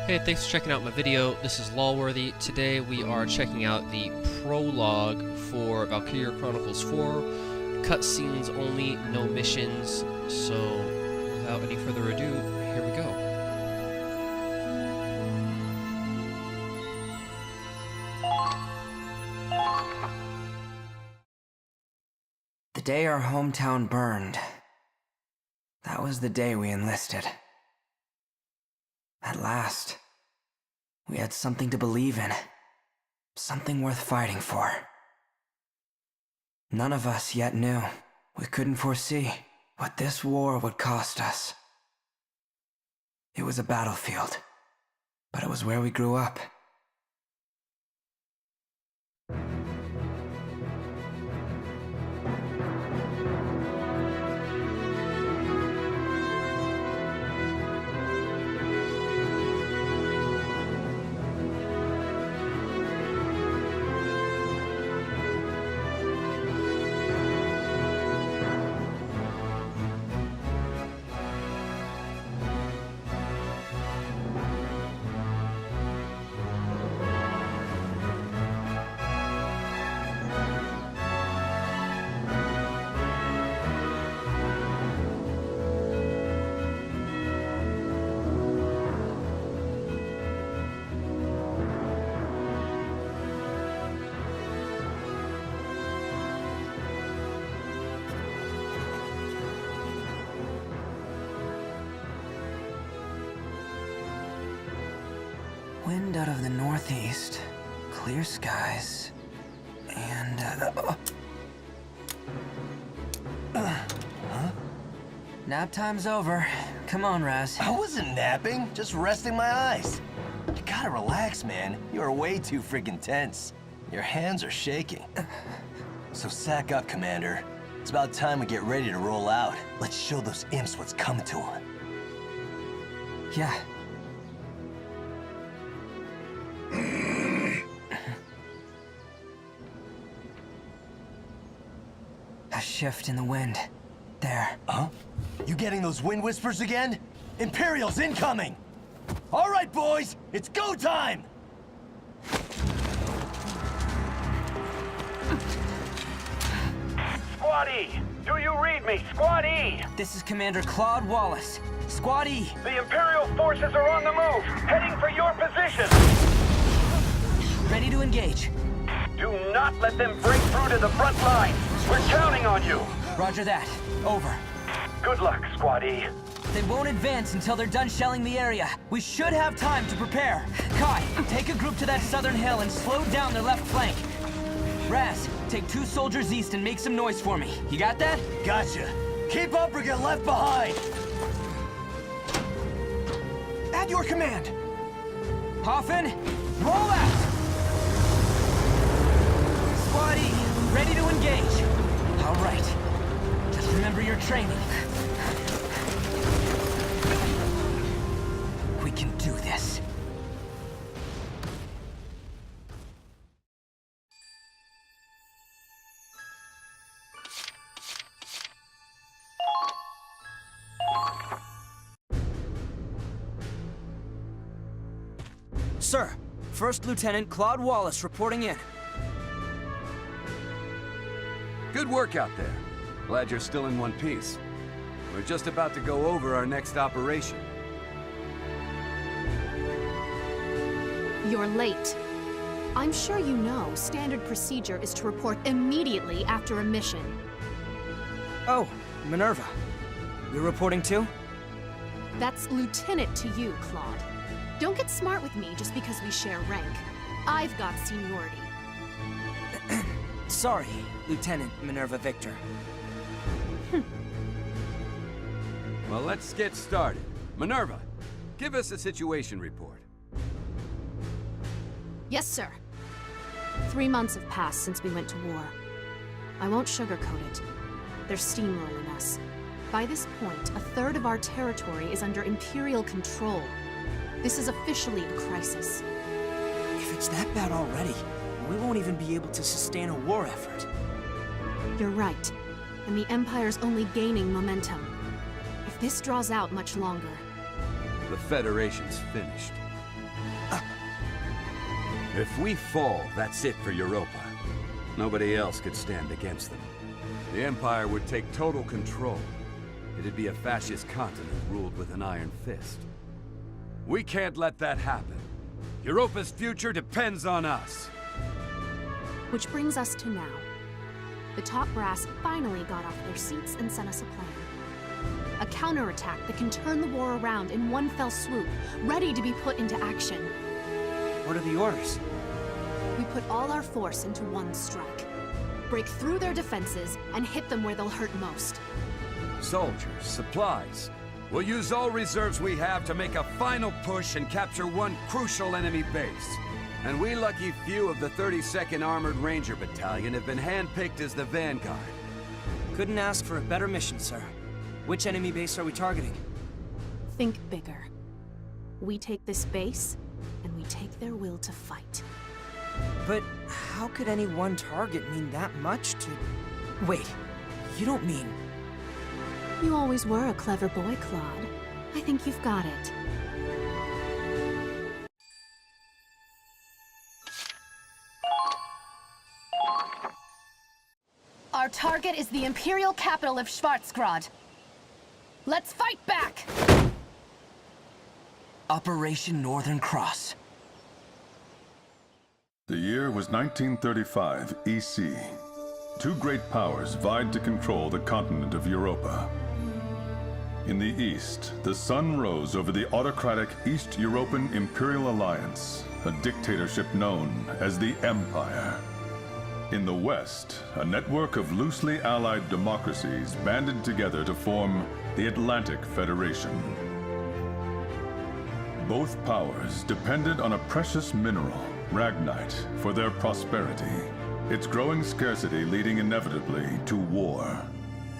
Hey, thanks for checking out my video. This is Lawlworthy. Today we are checking out the prologue for Valkyria Chronicles 4. Cutscenes only, no missions. So, without any further ado, here we go. The day our hometown burned, that was the day we enlisted. At last, we had something to believe in, something worth fighting for. None of us yet knew, we couldn't foresee what this war would cost us. It was a battlefield, but it was where we grew up. Wind out of the northeast, clear skies, and nap time's over. Come on, Raz. I wasn't napping, just resting my eyes. You gotta relax, man. You're way too freaking tense. Your hands are shaking. So sack up, Commander. It's about time we get ready to roll out. Let's show those imps what's coming to them. Yeah. A shift in the wind. There. Huh? You getting those wind whispers again? Imperials incoming! All right, boys, it's go time! Squad E! Do you read me? Squad E! This is Commander Claude Wallace. Squad E! The Imperial forces are on the move, heading for your position! Ready to engage. Do not let them break through to the front line! We're counting on you! Roger that. Over. Good luck, Squad E. They won't advance until they're done shelling the area. We should have time to prepare. Kai, take a group to that southern hill and slow down their left flank. Raz, take 2 soldiers east and make some noise for me. You got that? Gotcha. Keep up or get left behind! At your command. Hoffman, roll out! Squad E, ready to engage. All right. Just remember your training. We can do this. Sir, First Lieutenant Claude Wallace reporting in. Good work out there. Glad you're still in one piece. We're just about to go over our next operation. You're late. I'm sure you know standard procedure is to report immediately after a mission. Oh, Minerva. You're reporting too? That's lieutenant to you, Claude. Don't get smart with me just because we share rank. I've got seniority. Sorry, Lieutenant Minerva Victor. Well, let's get started. Minerva, give us a situation report. Yes, sir. 3 months have passed since we went to war. I won't sugarcoat it. They're steamrolling us. By this point, a third of our territory is under Imperial control. This is officially a crisis. If it's that bad already, we won't even be able to sustain a war effort. You're right. And the Empire's only gaining momentum. If this draws out much longer... The Federation's finished. If we fall, that's it for Europa. Nobody else could stand against them. The Empire would take total control. It'd be a fascist continent ruled with an iron fist. We can't let that happen. Europa's future depends on us. Which brings us to now. The top brass finally got off their seats and sent us a plan. A counterattack that can turn the war around in one fell swoop, ready to be put into action. What are the orders? We put all our force into one strike. Break through their defenses and hit them where they'll hurt most. Soldiers, supplies. We'll use all reserves we have to make a final push and capture one crucial enemy base. And we lucky few of the 32nd Armored Ranger Battalion have been handpicked as the vanguard. Couldn't ask for a better mission, sir. Which enemy base are we targeting? Think bigger. We take this base, and we take their will to fight. But how could any one target mean that much to... Wait, you don't mean... You always were a clever boy, Claude. I think you've got it. Our target is the Imperial capital of Schwarzgrad. Let's fight back! Operation Northern Cross. The year was 1935 EC. Two great powers vied to control the continent of Europa. In the east, the sun rose over the autocratic East European Imperial Alliance, a dictatorship known as the Empire. In the west, a network of loosely allied democracies banded together to form the Atlantic Federation. Both powers depended on a precious mineral, Ragnite, for their prosperity, its growing scarcity leading inevitably to war.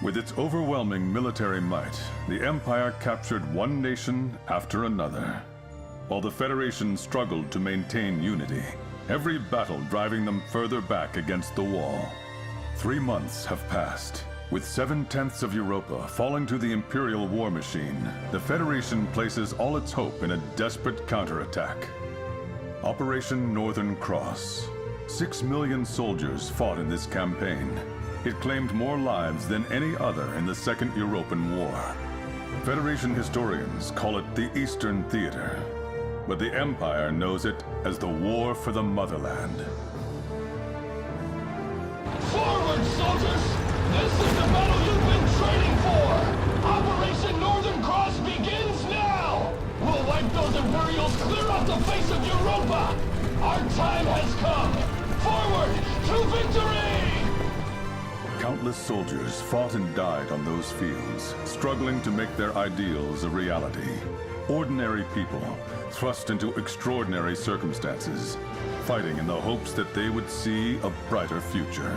With its overwhelming military might, the Empire captured one nation after another, while the Federation struggled to maintain unity, every battle driving them further back against the wall. 3 months have passed. With 7/10 of Europa falling to the Imperial war machine, the Federation places all its hope in a desperate counterattack. Operation Northern Cross. 6 million soldiers fought in this campaign. It claimed more lives than any other in the Second European War. Federation historians call it the Eastern Theater, but the Empire knows it as the War for the Motherland. Forward, soldiers! This is the battle you've been training for! Operation Northern Cross begins now! We'll wipe those Imperials clear off the face of Europa! Our time has come! Forward to victory! Countless soldiers fought and died on those fields, struggling to make their ideals a reality. Ordinary people, thrust into extraordinary circumstances, fighting in the hopes that they would see a brighter future.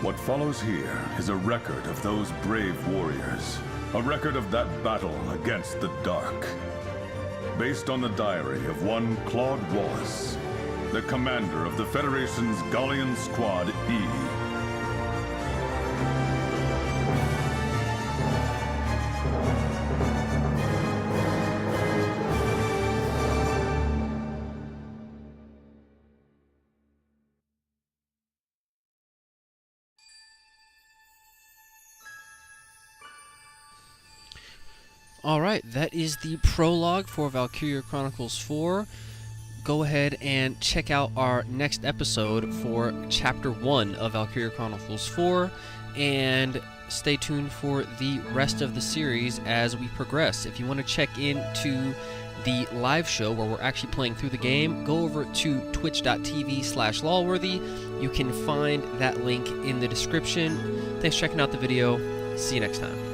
What follows here is a record of those brave warriors, a record of that battle against the dark. Based on the diary of one Claude Wallace, the commander of the Federation's Gallian Squad E. Alright, that is the prologue for Valkyria Chronicles 4. Go ahead and check out our next episode for Chapter 1 of Valkyria Chronicles 4, and stay tuned for the rest of the series as we progress. If you want to check into the live show where we're actually playing through the game, go over to twitch.tv/Lawlworthy. You can find that link in the description. Thanks for checking out the video. See you next time.